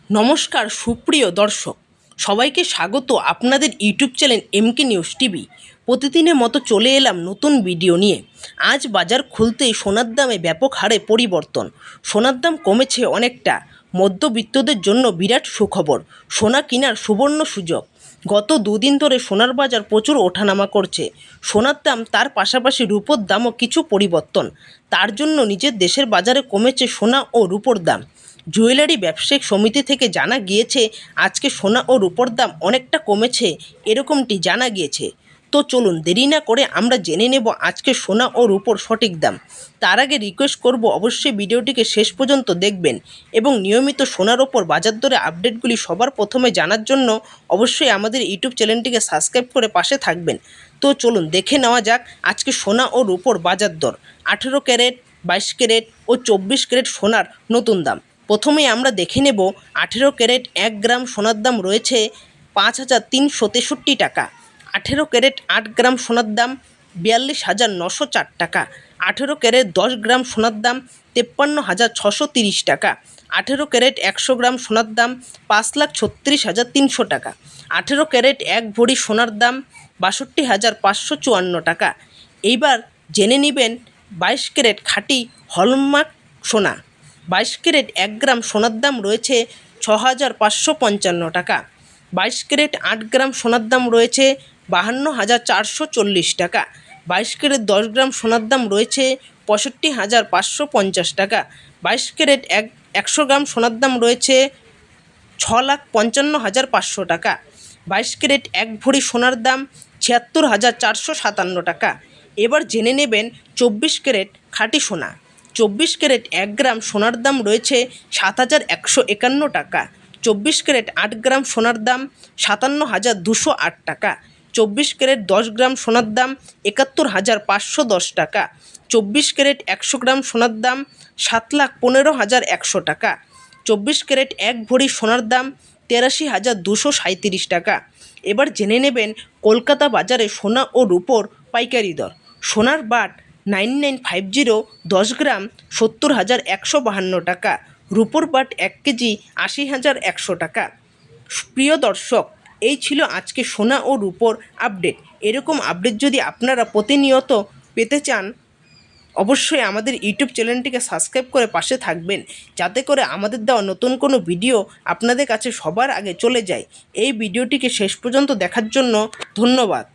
নমস্কার সুপ্রিয় দর্শক, সবাইকে স্বাগত আপনাদের ইউটিউব চ্যানেল এমকে নিউজ টিভি। প্রতিদিনের মতো চলে এলাম নতুন ভিডিও নিয়ে। আজ বাজার খুলতেই সোনার দামে ব্যাপক হারে পরিবর্তন। সোনার দাম কমেছে অনেকটা। মধ্যবিত্তদের জন্য বিরাট সুখবর, সোনা কেনার সুবর্ণ সুযোগ। গত দুদিন ধরে সোনার বাজার প্রচুর ওঠানামা করছে। সোনার দাম, তার পাশাপাশি রূপোর দামও কিছু পরিবর্তন। তার জন্য নিজের দেশের বাজারে কমেছে সোনা ও রূপোর দাম। জুয়েলারি ব্যবসায়িক সমিতি থেকে জানা গিয়েছে আজকে সোনা ও রূপোর দাম অনেকটা কমেছে, এরকমটি জানা গিয়েছে। তো চলুন দেরি না করে আমরা জেনে নেব আজকে সোনা ও রূপোর সঠিক দাম। তার আগে রিকোয়েস্ট করব অবশ্যই ভিডিওটিকে শেষ পর্যন্ত দেখবেন এবং নিয়মিত সোনার ওপর বাজার দরে আপডেটগুলি সবার প্রথমে জানার জন্য অবশ্যই আমাদের ইউটিউব চ্যানেলটিকে সাবস্ক্রাইব করে পাশে থাকবেন। তো চলুন দেখে নেওয়া যাক আজকে সোনা ও রূপোর বাজার দর। 18 ক্যারেট, 22 ক্যারেট ও 24 ক্যারেট সোনার নতুন দাম। প্রথমেই আমরা দেখে নেব 18 ক্যারেট 1 গ্রাম সোনার দাম রয়েছে 5,363 টাকা। 18 ক্যারেট 8 গ্রাম সোনার দাম 42,904 টাকা। 18 ক্যারেট 10 গ্রাম সোনার দাম 53,630 টাকা। 18 ক্যারেট 100 গ্রাম সোনার দাম 5,36,300 টাকা। 18 ক্যারেট 1 ভরি সোনার দাম 62,554 টাকা। এইবার জেনে নেবেন 22 ক্যারেট খাঁটি হলমার্ক সোনা। 22 ক্যারেট 1 গ্রাম সোনার দাম রয়েছে 6,555 টাকা। 22 ক্যারেট 8 গ্রাম সোনার দাম রয়েছে 52,440 টাকা। 22 ক্যারেট 10 গ্রাম সোনার দাম রয়েছে 65,550 টাকা। 22 ক্যারেট 100 গ্রাম সোনার দাম রয়েছে 6,55,500 টাকা। 22 ক্যারেট 1 ভরি সোনার দাম 76,457 টাকা। এবার জেনে নেবেন 24 ক্যারেট খাঁটি সোনা। 24 ক্যারেট 1 গ্রাম সোনার দাম রয়েছে 7,151 টাকা। 24 ক্যারেট 8 গ্রাম সোনার দাম 57,208 টাকা। 24 ক্যারেট 10 গ্রাম সোনার দাম 71,510 টাকা। 24 ক্যারেট 100 গ্রাম সোনার দাম 7,15,100 টাকা। 24 ক্যারেট 1 ভরি সোনার দাম 83,237 টাকা। এবার জেনে নেবেন কলকাতা বাজারে সোনা ও রূপোর পাইকারি দর। সোনার বাট 9950 10 গ্রাম 70,152 টাকা। রূপোর বাট 1 কেজি 80,100 টাকা। প্রিয় দর্শক, এই ছিল আজকে সোনা ও রূপোর আপডেট। এরকম আপডেট যদি আপনারা প্রতিনিয়ত পেতে চান অবশ্যই আমাদের ইউটিউব চ্যানেলটিকে সাবস্ক্রাইব করে পাশে থাকবেন, যাতে করে আমাদের দেওয়া নতুন কোনো ভিডিও আপনাদের কাছে সবার আগে চলে যায়। এই ভিডিওটিকে শেষ পর্যন্ত দেখার জন্য ধন্যবাদ।